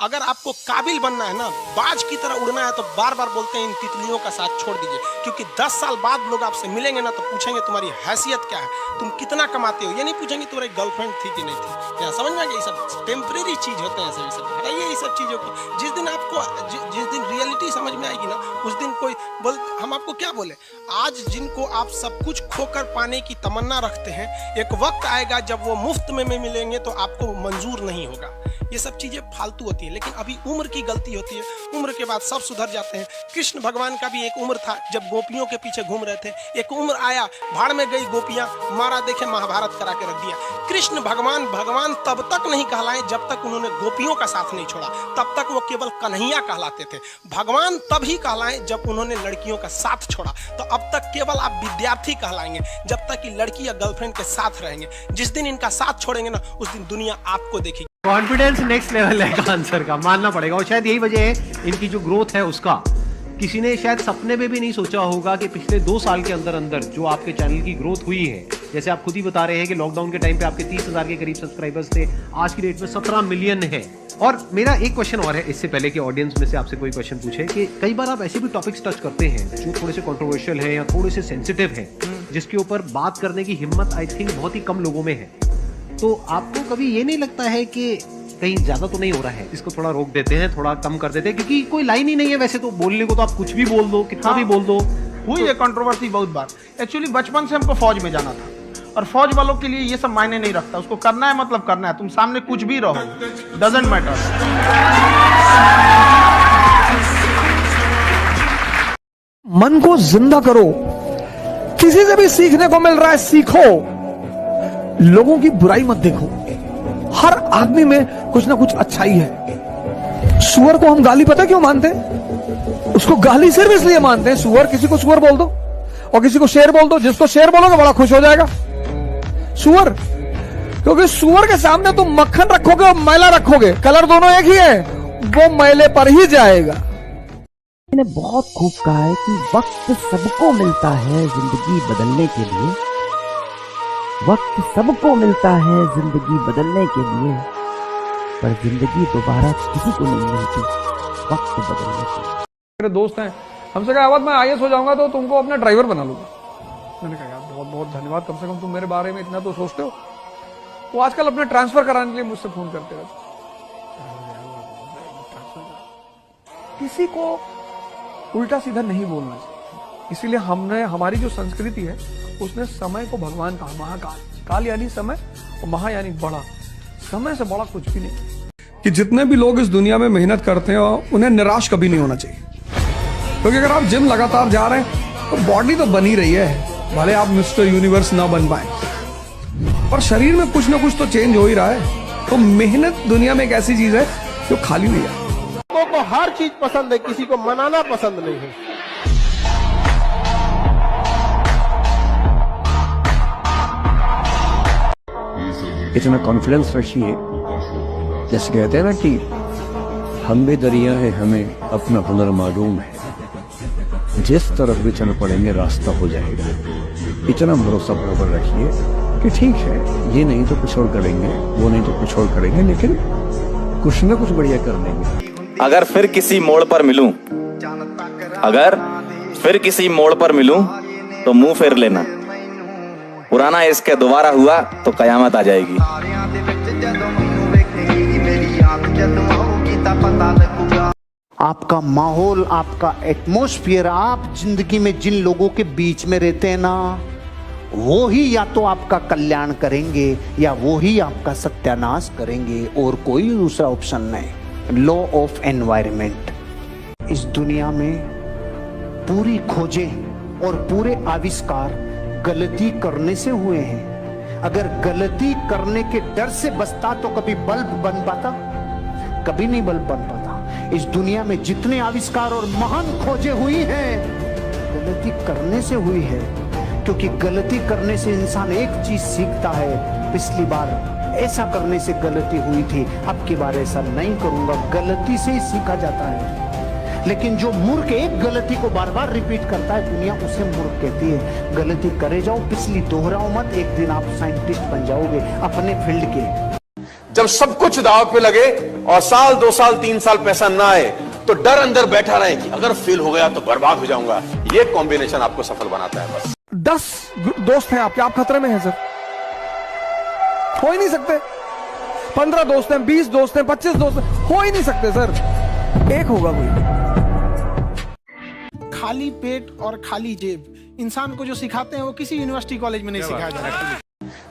अगर आपको काबिल बनना है ना, बाज की तरह उड़ना है, तो बार बार बोलते हैं इन तितलियों का साथ छोड़ दीजिए, क्योंकि 10 साल बाद लोग आपसे मिलेंगे ना तो पूछेंगे तुम्हारी हैसियत क्या है, तुम कितना कमाते हो। ये नहीं पूछेंगे तुम्हारी गर्लफ्रेंड थी कि नहीं थी। यहाँ समझ में आ गया, ये सब टेम्परेरी चीज होते हैं, सभी सब हटाइए ये सब चीजों को। जिस दिन आपको जिस दिन रियलिटी समझ में आएगी ना, उस दिन कोई बोल, हम आपको क्या बोले, आज जिनको आप सब कुछ खोकर पाने की तमन्ना रखते हैं, एक वक्त आएगा जब वो मुफ्त में मिलेंगे तो आपको मंजूर नहीं होगा। ये सब चीजें फालतू होती है, लेकिन अभी उम्र की गलती होती है, उम्र के बाद सब सुधर जाते हैं। कृष्ण भगवान का भी एक उम्र था जब गोपियों के पीछे घूम रहे थे, एक उम्र आया भाड़ में गई गोपियां, मारा देखे महाभारत करा के रख दिया। कृष्ण भगवान भगवान तब तक नहीं कहलाए जब तक उन्होंने गोपियों का साथ नहीं छोड़ा, तब तक वो केवल कन्हैया कहलाते थे। भगवान तभी कहलाए जब उन्होंने लड़कियों का साथ छोड़ा, तो अब तक केवल आप विद्यार्थी कहलाएंगे जब तक कि लड़की या गर्लफ्रेंड के साथ रहेंगे। जिस दिन इनका साथ छोड़ेंगे ना, उस दिन दुनिया आपको देखेगी। कॉन्फिडेंस नेक्स्ट लेवल है का आंसर का, मानना पड़ेगा। और शायद यही वजह है इनकी जो ग्रोथ है उसका। किसी ने शायद सपने में भी नहीं सोचा होगा कि पिछले 2 साल के अंदर अंदर जो आपके चैनल की ग्रोथ हुई है, जैसे आप खुद ही बता रहे हैं कि लॉकडाउन के टाइम पे आपके 30,000 के करीब सब्सक्राइबर्स थे, आज की डेट में 17 मिलियन है। और मेरा एक क्वेश्चन और है, इससे पहले कि ऑडियंस में से आपसे कोई क्वेश्चन पूछे, कि कई बार आप ऐसे भी टॉपिक्स टच करते हैं जो थोड़े से कंट्रोवर्शियल है या थोड़े से सेंसिटिव है, जिसके ऊपर बात करने की हिम्मत आई थिंक बहुत ही कम लोगों में है। तो आपको कभी ये नहीं लगता है कि कहीं ज्यादा तो नहीं हो रहा है, इसको थोड़ा रोक देते हैं, थोड़ा कम कर देते हैं, क्योंकि कोई लाइन ही नहीं है वैसे तो बोलने को, तो आप कुछ भी बोल दो, कितना भी बोल दो। हुई है कंट्रोवर्सी बहुत बार। एक्चुअली बचपन से हमको फौज में जाना था, और फौज वालों के लिए ये सब मायने नहीं रखता, उसको करना है मतलब करना है, तुम सामने कुछ भी रहो, डजंट मैटर। मन को जिंदा करो, किसी से भी सीखने को मिल रहा है सीखो, लोगों की बुराई मत देखो। हर आदमी में कुछ ना कुछ अच्छाई है। सुअर को हम गाली पता क्यों मानते हैं? उसको गाली सिर्फ इसलिए मानते हैं, सुअर, किसी को सुअर बोल दो और किसी को शेर बोल दो, जिसको शेर बोलोगे बड़ा खुश हो जाएगा सुअर, क्योंकि सुअर के सामने तुम मक्खन रखोगे और मैला रखोगे, कलर दोनों एक ही है, वो मैले पर ही जाएगा। मैंने बहुत खूब कहा है कि वक्त सबको मिलता है जिंदगी बदलने के लिए, वक्त सबको मिलता है जिंदगी बदलने के लिए, पर जिंदगी दोबारा किसी को नहीं मिलती वक्त बदलने के लिए। मेरे दोस्त हैं, हमसे कहा मैं आईएएस हो जाऊंगा तो तुमको अपना ड्राइवर बना लूंगा। मैंने कहा यार बहुत बहुत धन्यवाद, कम से कम तुम मेरे बारे में इतना तो सोचते हो। वो आजकल अपने ट्रांसफर कराने के लिए मुझसे फोन करते रहते। किसी को उल्टा सीधा नहीं बोलना चाहिए, इसीलिए हमने, हमारी जो संस्कृति है उसने समय को भगवान कहा, महाकाल, काल यानी समय और महा यानी बड़ा, समय से बड़ा कुछ भी नहीं। कि जितने भी लोग इस दुनिया में मेहनत करते हैं उन्हें निराश कभी नहीं होना चाहिए, क्योंकि अगर आप जिम लगातार जा रहे हैं तो बॉडी तो बनी रही है, भले आप मिस्टर यूनिवर्स ना बन पाए, पर शरीर में कुछ ना कुछ तो चेंज हो ही रहा है। तो मेहनत दुनिया में एक ऐसी चीज है जो खाली नहीं है। लोगों को हर चीज पसंद है, किसी को मनाना पसंद नहीं है। इतना कॉन्फिडेंस रखिए, जैसे कहते हैं ना कि हम भी दरिया है, हमें अपना हुनर मालूम है, जिस तरफ भी चल पड़ेंगे रास्ता हो जाएगा। इतना भरोसा बराबर रखिए कि ठीक है, ये नहीं तो कुछ और करेंगे, वो नहीं तो कुछ और करेंगे, लेकिन कुछ ना कुछ बढ़िया कर लेंगे। अगर फिर किसी मोड़ पर मिलूं, अगर फिर किसी मोड़ पर मिलूं तो मुंह फेर लेना, पुराना इसके दोबारा हुआ तो कयामत आ जाएगी। आपका माहौल, आपका एटमॉस्फेयर, आप जिंदगी में जिन लोगों के बीच में रहते हैं ना, वो ही या तो आपका कल्याण करेंगे या वो ही आपका सत्यानाश करेंगे, और कोई दूसरा ऑप्शन नहीं। Law of environment. इस दुनिया में पूरी खोजें और पूरे आविष्कार गलती करने से हुए हैं। अगर गलती करने के डर से बचता तो कभी बल्ब बन पाता? कभी नहीं बल्ब बन पाता। इस दुनिया में जितने आविष्कार और महान खोजें हुई हैं, गलती करने से हुई है, क्योंकि गलती करने से इंसान एक चीज सीखता है, पिछली बार ऐसा करने से गलती हुई थी, अब की बार ऐसा नहीं करूंगा। गलती से ही सीखा जाता है। लेकिन जो मूर्ख एक गलती को बार बार रिपीट करता है, दुनिया उसे मूर्ख कहती है। गलती करे जाओ, पिछली दोहराओ मत, एक दिन आप साइंटिस्ट बन जाओगे अपने फील्ड के। जब सब कुछ दाव पे लगे और साल 2 साल 3 साल पैसा ना आए तो डर अंदर बैठा रहे कि अगर फेल हो गया तो बर्बाद हो जाऊंगा। ये कॉम्बिनेशन आपको सफल बनाता है। बस 10 दोस्त हैं आपके, आप खतरे में हैं सर, हो ही नहीं सकते। 15 दोस्त हैं, 20 दोस्त हैं, 25 दोस्त हैं, हो ही नहीं सकते सर, एक होगा कोई। खाली पेट और खाली जेब इंसान को जो सिखाते हैं वो किसी यूनिवर्सिटी कॉलेज में नहीं सिखाया जा रहा है।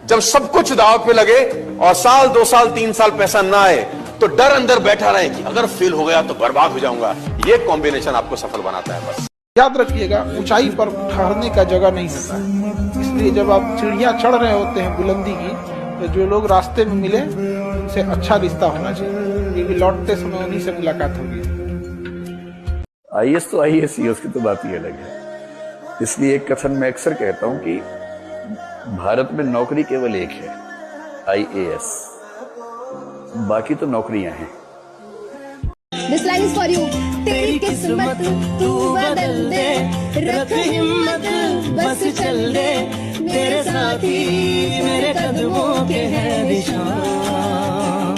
जब सब कुछ दाव पे लगे और साल 2 साल 3 साल पैसा ना आए तो डर अंदर बैठा रहे कि अगर फेल हो गया तो बर्बाद हो जाऊंगा। ये कॉम्बिनेशन आपको सफल बनाता है। बस याद रखिएगा, ऊंचाई पर ठहरने का जगह नहीं होता है, इसलिए जब आप सीढ़ियां चढ़ रहे होते हैं बुलंदी की, तो जो लोग रास्ते में मिले उनसे अच्छा रिश्ता होना चाहिए, क्योंकि लौटते समय उन्हीं से मुलाकात होगी। आईएएस तो आईएएस ही है, उसकी तो बात ही अलग है। इसलिए एक कथन मैं अक्सर कहता हूं कि भारत में नौकरी केवल एक है, आईएएस, बाकी तो नौकरियां हैं। This line is for you. तेरी किस्मत तू बदल दे, रख हिम्मत बस चल दे, तेरे साथी मेरे कदमों के है निशान,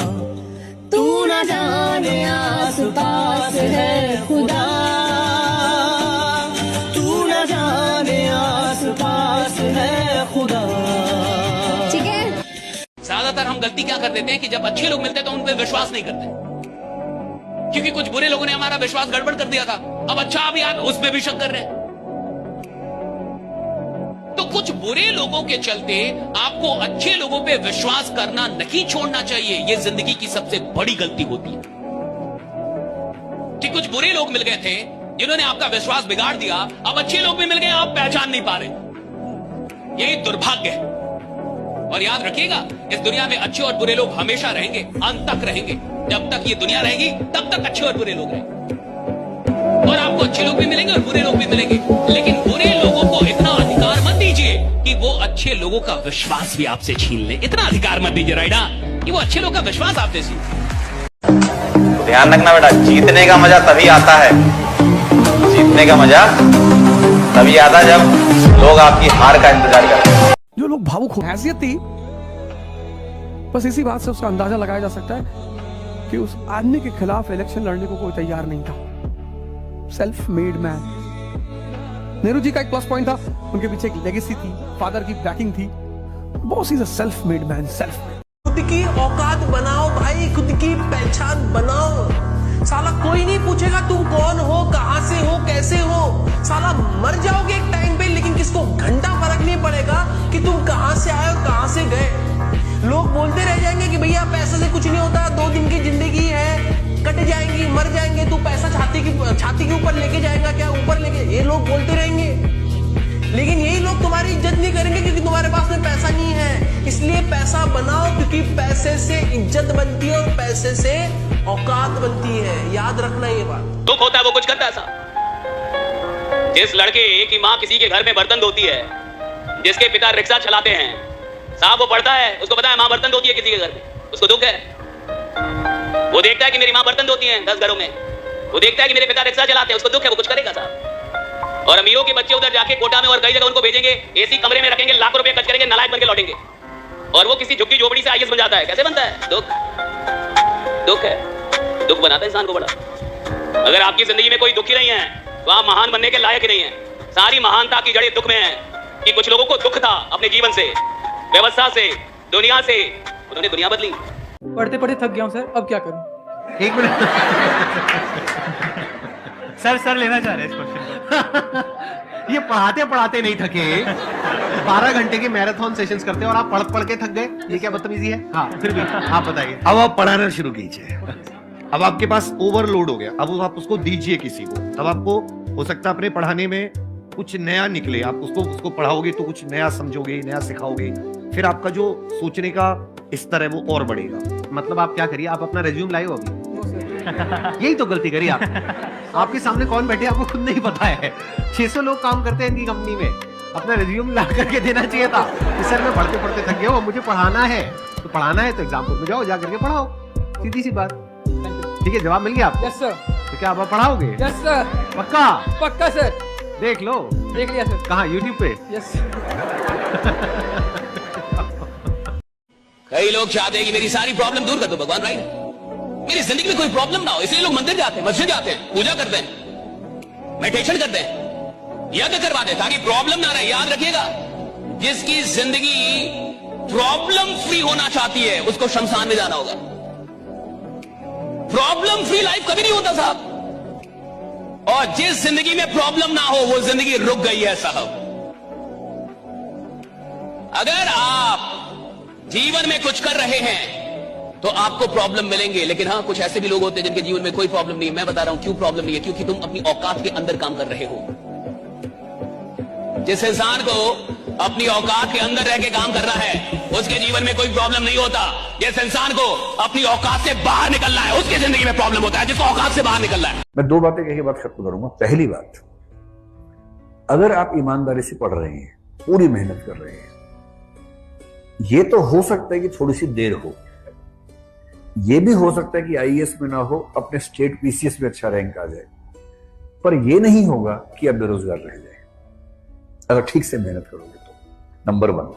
तू न जाने आस पास है खुदा, तू न जाने आस पास है खुदा। ठीक है। ज्यादातर हम गलती क्या कर देते हैं कि जब अच्छे लोग मिलते हैं तो उन पे विश्वास नहीं करते, क्योंकि कुछ बुरे लोगों ने हमारा विश्वास गड़बड़ कर दिया था। अब अच्छा भी आप उस पे भी शक कर रहे हैं। तो कुछ बुरे लोगों के चलते आपको अच्छे लोगों पे विश्वास करना नहीं छोड़ना चाहिए। यह जिंदगी की सबसे बड़ी गलती होती है कि कुछ बुरे लोग मिल गए थे जिन्होंने आपका विश्वास बिगाड़ दिया, अब अच्छे लोग भी मिल गए, आप पहचान नहीं पा रहे। यही दुर्भाग्य है। और याद रखिएगा, इस दुनिया में अच्छे और बुरे लोग हमेशा रहेंगे, अंत तक रहेंगे। जब तक ये दुनिया रहेगी तब तक अच्छे और बुरे लोग रहेंगे, और आपको अच्छे लोग भी मिलेंगे और बुरे लोग भी मिलेंगे। लेकिन बुरे लोगों को इतना अधिकार मत दीजिए कि वो अच्छे लोगों का विश्वास भी आपसे छीन ले। इतना अधिकार मत दीजिए राइडा कि वो अच्छे लोगों का विश्वास आपसे छीन। ध्यान रखना बेटा, जीतने का मजा तभी आता है, जीतने का मजा तभी आता है जब लोग आपकी हार का इंतजार करते हैं। जो लोग भावुक हो, हैसियत थी, बस इसी बात से उसका अंदाजा लगाया जा सकता है कि उस आदमी के खिलाफ इलेक्शन लड़ने को कोई तैयार नहीं था। Self made man. Nehru ji का एक प्लस पॉइंट था, उनके पीछे एक लेगेसी थी, फादर की बैकिंग थी। Boss is a self made man, self made. खुद की औकात बनाओ भाई, खुद की पहचान बनाओ। साला कोई नहीं पूछेगा तुम कौन हो, कहां से हो, कैसे हो। साला मर जाओगे एक टाइम पे, लेकिन किसको घंटा फर्क नहीं पड़ेगा कि तुम कहां से आए और कहां से गए। लोग बोलते रह जाएंगे कि भैया पैसे से कुछ नहीं होता, 2 दिन की जिंदगी है, कट जाएंगी, मर जाएंगे, तू पैसा छाती के ऊपर लेके जाएगा क्या, ऊपर लेके, ये लोग बोलते रहेंगे। लेकिन यही लोग तुम्हारी इज्जत नहीं करेंगे क्योंकि तुम्हारे पास में पैसा नहीं है। इसलिए पैसा बनाओ, क्योंकि पैसे से इज्जत बनती है और पैसे से औकात बनती है। याद रखना ये बात। दुख होता है वो कुछ करता है साहब। जिस लड़के की माँ किसी के घर में बर्तन धोती है, जिसके पिता रिक्शा चलाते हैं साहब, वो पढ़ता है, उसको पता है माँ बर्तन धोती है किसी के घर में, उसको दुख है। वो देखता है कि मेरी माँ बर्तन धोती है 10 घरों में, वो देखता है कि मेरे पिता रिक्शा चलाते हैं, उसको दुख है, वो कुछ करेगा साहब। और अमीरों के बच्चे उधर जाके कोटा में और कई जगह उनको भेजेंगे, एसी कमरे में रखेंगे, लाखों रुपए खर्च करेंगे, नालायक बनके लौटेंगे, और वो किसी झुग्गी झोपड़ी से आईएएस बन जाता है। कैसे बनता है? दुख है, दुख बनाता है इंसान को बड़ा। अगर आपकी जिंदगी में कोई दुखी नहीं है तो आप महान बनने के लायक ही नहीं है। सारी महानता की जड़ें दुख में है कि कुछ लोगों को दुख था अपने जीवन से, व्यवस्था से, दुनिया से, उन्होंने दुनिया बदली। पढ़ते पढ़ते थक गया हूं सर, अब क्या करूं? 1 मिनट सर लेना चाह रहे हैं इस क्वेश्चन। ये पढ़ाते पढ़ाते नहीं थके, 12 घंटे के मैराथन सेशंस करते हैं और आप पढ़ के थक गए, ये क्या बदतमीजी है? हाँ, फिर भी आप बताइए। अब आप पढ़ाना शुरू कीजिए। अब आपके पास ओवरलोड हो गया, अब आप उसको दीजिए किसी को, तब आपको हो सकता है अपने पढ़ाने में कुछ नया निकले। आप उसको पढ़ाओगे तो कुछ नया समझोगे, नया सिखाओगे, फिर आपका जो सोचने का स्तर है वो और बढ़ेगा। मतलब आप क्या करिए, आप अपना रेज्यूम लाए हो अभी? यही तो गलती करी आप। आपके सामने कौन बैठे आपको खुद नहीं पता है। 600 लोग काम करते हैं इनकी कंपनी में, अपना रिज्यूम ला करके देना चाहिए था कि सर मैं पढ़ते पढ़ते थक गया हूँ, मुझे पढ़ाना है। तो पढ़ाना है तो एग्जाम में जाओ, जा करके पढ़ाओ, सीधी सी बात। ठीक है, जवाब मिल गया आपको? Yes sir. तो क्या आप पढ़ाओगे? Yes sir. पक्का? पक्का सर। देख लो। देख लिया सर। कहाँ? यूट्यूब पे? यस। कई लोग चाहते हैं कि मेरी सारी प्रॉब्लम दूर कर दो भगवान, राइट? मेरी जिंदगी में कोई प्रॉब्लम ना हो, इसलिए लोग मंदिर जाते हैं, मस्जिद जाते हैं, पूजा करते हैं, मेडिटेशन करते हैं, यज्ञ करवाते हैं ताकि प्रॉब्लम ना रहे। याद रखिएगा, जिसकी जिंदगी प्रॉब्लम फ्री होना चाहती है उसको शमशान में जाना होगा। प्रॉब्लम फ्री लाइफ कभी नहीं होता साहब, और जिस जिंदगी में प्रॉब्लम ना हो वो जिंदगी रुक गई है साहब। अगर आप जीवन में कुछ कर रहे हैं तो आपको प्रॉब्लम मिलेंगे, लेकिन हाँ कुछ ऐसे भी लोग होते हैं जिनके जीवन में कोई प्रॉब्लम नहीं है। मैं बता रहा हूं क्यों प्रॉब्लम नहीं है, क्योंकि तुम अपनी औकात के अंदर काम कर रहे हो। जिस इंसान को अपनी औकात के अंदर रह के काम कर रहा है उसके जीवन में कोई प्रॉब्लम नहीं होता। जिस इंसान को अपनी औकात से बाहर निकलना है उसकी जिंदगी में प्रॉब्लम होता है, जिसको औकात से बाहर निकलना है। मैं दो बातें कह के बात खत्म करूंगा। पहली बात, अगर आप ईमानदारी से पढ़ रहे हैं, पूरी मेहनत कर रहे हैं, ये तो हो सकता है कि थोड़ी सी देर हो, ये भी हो सकता है कि आईएएस में ना हो, अपने स्टेट पीसीएस में अच्छा रैंक आ जाए, पर यह नहीं होगा कि आप बेरोजगार रह जाए अगर ठीक से मेहनत करोगे तो। नंबर 1।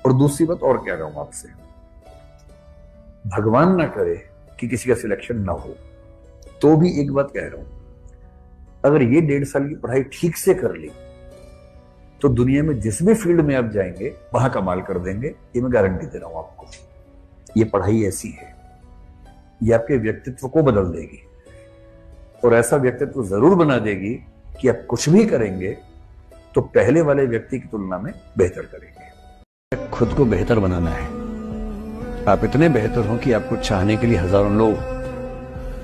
और दूसरी बात और क्या कहूं आपसे, भगवान ना करे कि किसी का सिलेक्शन ना हो, तो भी एक बात कह रहा हूं, अगर ये 1.5 साल की पढ़ाई ठीक से कर ली तो दुनिया में जिस भी फील्ड में आप जाएंगे वहां कमाल कर देंगे, ये मैं गारंटी दे रहा हूं आपको। ये पढ़ाई ऐसी है, ये आपके व्यक्तित्व को बदल देगी और ऐसा व्यक्तित्व जरूर बना देगी कि आप कुछ भी करेंगे तो पहले वाले व्यक्ति की तुलना में बेहतर करेंगे। खुद को बेहतर बनाना है। आप इतने बेहतर हो कि आपको चाहने के लिए हजारों लोग,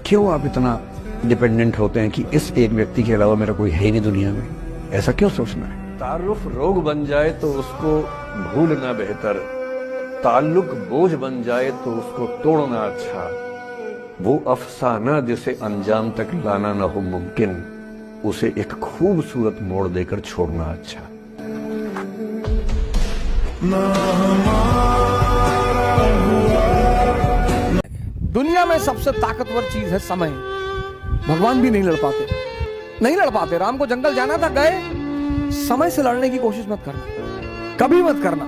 क्यों आप इतना डिपेंडेंट होते हैं कि इस एक व्यक्ति के अलावा मेरा कोई है ही नहीं दुनिया में? ऐसा क्यों सोचना है? तारुफ रोग बन जाए तो उसको भूलना बेहतर, ताल्लुक बोझ बन जाए तो उसको तोड़ना अच्छा, वो अफसाना जिसे अंजाम तक लाना न हो मुमकिन, उसे एक खूबसूरत मोड़ देकर छोड़ना अच्छा। दुनिया में सबसे ताकतवर चीज है समय। भगवान भी नहीं लड़ पाते, नहीं लड़ पाते। राम को जंगल जाना था, गए। समय से लड़ने की कोशिश मत करना, कभी मत करना।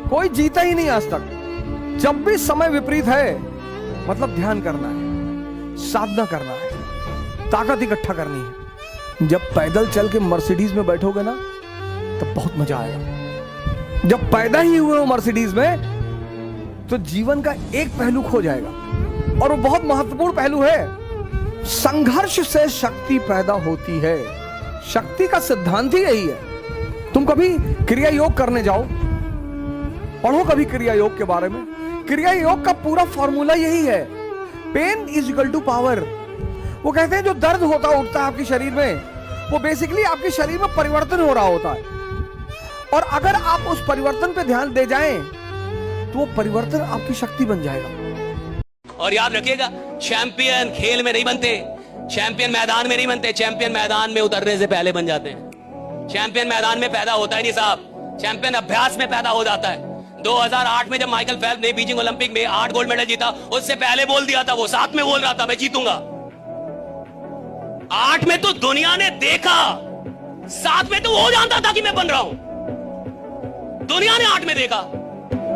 कोई जीता ही नहीं आज तक। जब भी समय विपरीत है मतलब ध्यान करना है, साधना करना है, ताकत इकट्ठा करनी है। जब पैदल चल के मर्सिडीज में बैठोगे ना तब बहुत मजा आएगा। जब पैदा ही हुए हो मर्सिडीज में तो जीवन का एक पहलू खो जाएगा, और वो बहुत महत्वपूर्ण पहलू है। संघर्ष से शक्ति पैदा होती है। शक्ति का सिद्धांत ही यही है। तुम कभी क्रिया योग करने जाओ, पढ़ो कभी क्रिया योग के बारे में। क्रिया योग का पूरा फॉर्मूला यही है, pain is equal to power. वो कहते हैं जो दर्द होता उठता है आपके शरीर में, वो बेसिकली आपके शरीर में परिवर्तन हो रहा होता है, और अगर आप उस परिवर्तन पे ध्यान दे जाएं तो वो परिवर्तन आपकी शक्ति बन जाएगा। और याद रखिएगा, चैंपियन खेल में नहीं बनते, चैंपियन मैदान में नहीं बनते, चैंपियन मैदान में उतरने से पहले बन जाते हैं। चैंपियन मैदान में पैदा होता है नहीं साहब, चैंपियन अभ्यास में पैदा हो जाता है। 2008 में जब माइकल फेल्प्स ने बीजिंग ओलंपिक में 8 गोल्ड मेडल जीता, उससे पहले बोल दिया था, वो 7 में बोल रहा था मैं जीतूंगा। 8 में तो दुनिया ने देखा, 7 में तो वो जानता था कि मैं बन रहा हूं। दुनिया ने 8 में देखा।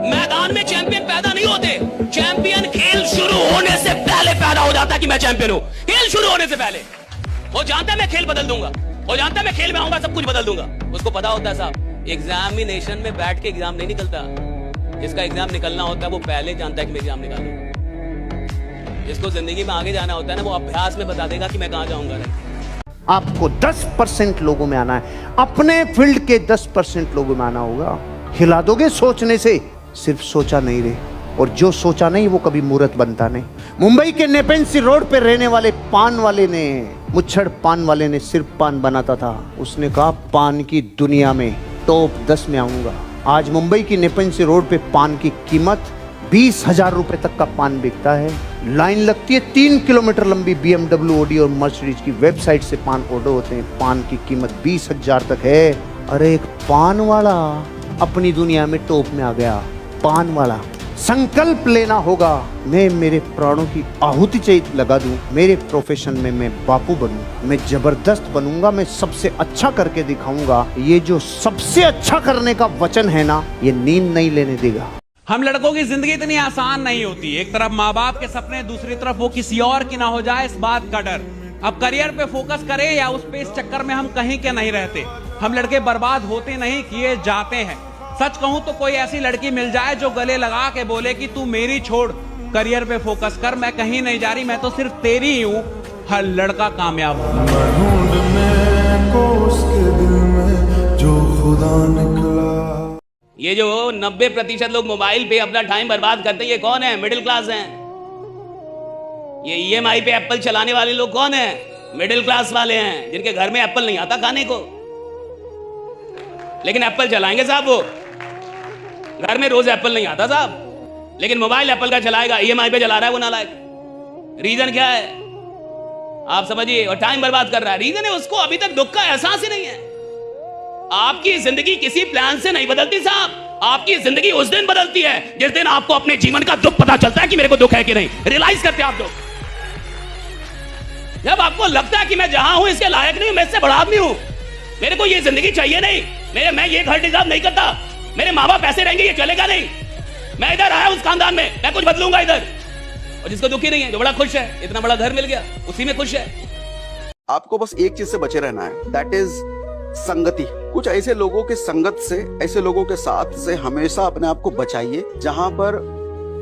मैदान में चैंपियन पैदा नहीं होते, चैंपियन खेल शुरू होने से पहले पैदा हो जाता है कि मैं चैंपियन हूं। खेल शुरू होने से पहले वो जानता है मैं खेल बदल दूंगा, वो जानता है मैं खेल में आऊंगा सब कुछ बदल दूंगा। उसको पता होता है साहब, एग्जामिनेशन में बैठ के एग्जाम नहीं निकलता। जिसका एग्जाम निकलना होता है वो पहले जानता है कि मैं एग्जाम निकालूंगा। जिसको जिंदगी में आगे जाना होता है ना, वो अभ्यास में बता देगा कि मैं कहां जाऊंगा। आपको 10% लोगों में आना है, अपने फील्ड के 10% लोगों में आना होगा। हिला दोगे सोचने से, सिर्फ सोचा नहीं रे, और जो सोचा नहीं वो कभी मूर्त बनता नहीं। मुंबई के नेपेंसी रोड पे रहने वाले पान वाले ने, मुच्छड़ पान वाले ने सिर्फ पान बनाता था। उसने कहा पान की दुनिया में टॉप 10 में आऊंगा। आज मुंबई की नेपेंसी रोड पे पान की कीमत 20,000 रुपए तक का पान बिकता है। लाइन लगती है 3 किलोमीटर लंबी। BMW, ऑडी और मर्सिडीज की वेबसाइट से पान ऑर्डर होते हैं। पान की कीमत 20,000 तक है। अरे एक पान वाला अपनी दुनिया में टॉप में आ गया। पान वाला संकल्प लेना होगा, मैं मेरे प्राणों की आहुति लगा दूं, मेरे प्रोफेशन में मैं बापू बनूं, मैं जबरदस्त बनूंगा, मैं सबसे अच्छा करके दिखाऊंगा। ये जो सबसे अच्छा करने का वचन है ना, ये नींद नहीं लेने देगा। हम लड़कों की जिंदगी इतनी आसान नहीं होती। एक तरफ माँ बाप के सपने, दूसरी तरफ वो किसी और की ना हो जाए इस बात का डर। अब करियर पे फोकस करें या उस पे, इस चक्कर में हम कहीं के नहीं रहते। हम लड़के बर्बाद होते नहीं, किए जाते हैं। सच कहूं तो कोई ऐसी लड़की मिल जाए जो गले लगा के बोले कि तू मेरी छोड़, करियर पे फोकस कर, मैं कहीं नहीं जा रही, मैं तो सिर्फ तेरी ही हूं, हर लड़का कामयाब होगा। ये जो 90% लोग मोबाइल पे अपना टाइम बर्बाद करते हैं, ये कौन है? मिडिल क्लास हैं। ये EMI पे एप्पल चलाने वाले लोग कौन हैं? मिडिल क्लास वाले हैं, जिनके घर में एप्पल नहीं आता खाने को, लेकिन एप्पल चलाएंगे साहब। वो घर में रोज एप्पल नहीं आता साहब, लेकिन मोबाइल एप्पल का चलाएगा, EMI पे चला रहा है वो नालायक। रीजन क्या है आप समझिए? और टाइम बर्बाद कर रहा है। रीजन है उसको अभी तक दुख का एहसास ही नहीं है। आपकी जिंदगी किसी प्लान से नहीं बदलती साहब, आपकी जिंदगी उस दिन बदलती है जिस दिन आपको अपने जीवन का दुख पता चलता है कि मेरे को दुख है कि नहीं। रियलाइज करते आप दुख जब आपको लगता है कि मैं जहां हूं इसके लायक नहीं हूं, मैं इससे बड़ा आदमी हूं, मेरे को ये जिंदगी चाहिए नहीं, मैं ये घर डिजर्व नहीं करता, मेरे माँ बाप ऐसे रहेंगे, ये चलेगा नहीं, मैं इधर आया उस खानदान में, मैं कुछ बदलूंगा इधर। और जिसको दुखी नहीं है, जो बड़ा खुश है, इतना बड़ा घर मिल गया, उसी में खुश है। आपको बस एक चीज से बचे रहना है, दैट इज संगति। कुछ ऐसे लोगों के संगत से, ऐसे लोगों के साथ से हमेशा अपने आप को बचाइए जहां पर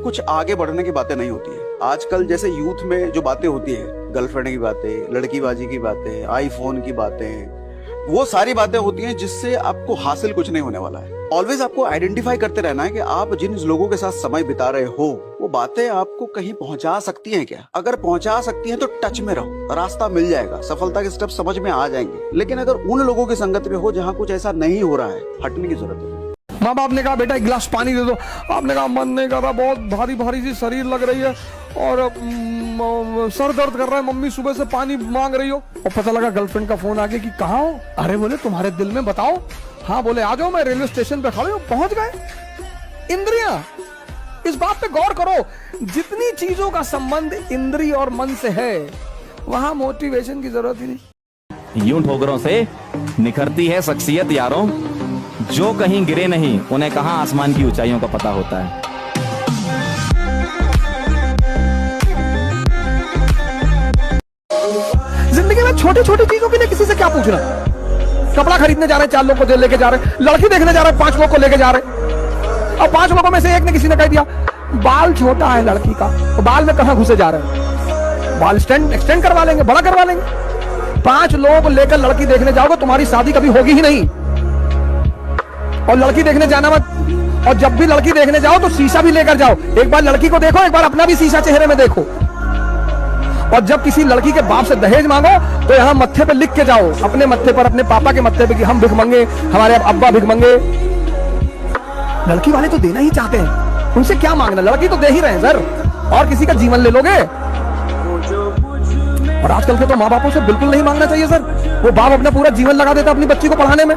कुछ आगे बढ़ने की बातें नहीं होती है। आजकल जैसे यूथ में जो बातें होती है, गर्लफ्रेंड की बातें, लड़कीबाजी की बातें, आईफोन की बातें, वो सारी बातें होती हैं जिससे आपको हासिल कुछ नहीं होने वाला है। ऑलवेज आपको आइडेंटिफाई करते रहना है कि आप जिन लोगों के साथ समय बिता रहे हो वो बातें आपको कहीं पहुंचा सकती हैं क्या। अगर पहुंचा सकती हैं तो टच में रहो, रास्ता मिल जाएगा, सफलता के स्टेप समझ में आ जाएंगे। लेकिन अगर उन लोगों की संगत में हो जहां कुछ ऐसा नहीं हो रहा है, हटने की जरूरत है। माँ बाप ने कहा बेटा एक गिलास पानी दे दो, आपने कहा मन नहीं कर रहा, बहुत भारी भारी सी शरीर लग रही है और सर दर्द कर रहा है, मम्मी सुबह से पानी मांग रही हो। और पता लगा गर्लफ्रेंड का फोन आ गया कि कहाँ हो? अरे बोले तुम्हारे दिल में बताओ। हाँ बोले आ जाओ, मैं रेलवे स्टेशन पे खड़े हूँ, पहुंच गए। इंद्रियां, इस बात पे गौर करो, जितनी चीजों का संबंध इंद्रिय और मन से है वहां मोटिवेशन की जरूरत ही नहीं। यूं ठोकरों से निखरती है शख्सियत यारों, जो कहीं गिरे नहीं उन्हें कहां आसमान की ऊंचाइयों का पता होता है। जिंदगी में छोटी छोटी चीजों के लिए किसी से क्या पूछना। कपड़ा खरीदने जा रहे हैं, 4 लोग को लेके जा रहे हैं, लड़की देखने जा रहे हैं, 5 लोग को लेके जा रहे हैं, और 5 लोगों में से एक ने किसी ने कह दिया बाल छोटा है लड़की का, तो बाल में कहां घुसे जा रहे हैं? बाल एक्सटेंड करवा लेंगे, बड़ा करवा लेंगे। 5 लोग लेकर लड़की देखने जाओगे, तुम्हारी शादी कभी होगी ही नहीं। और लड़की देखने जाना मत, और जब भी लड़की देखने जाओ तो शीशा भी लेकर जाओ, एक बार लड़की को देखो, एक बार अपना भी शीशा चेहरे में देखो। और जब किसी लड़की के बाप से दहेज मांगो तो यहाँ मत्थे पे लिख के जाओ, अपने मत्थे पर, अपने पापा के मत्थे पे, कि हम भिख मंगे, हमारे अब्बा भिख मंगे। लड़की वाले तो देना ही चाहते हैं, उनसे क्या मांगना, लड़की तो दे ही रहे हैं सर, और किसी का जीवन ले लोगे। और आजकल के तो माँ बापों से बिल्कुल नहीं मांगना चाहिए सर, वो बाप अपना पूरा जीवन लगा देता अपनी बच्ची को पढ़ाने में।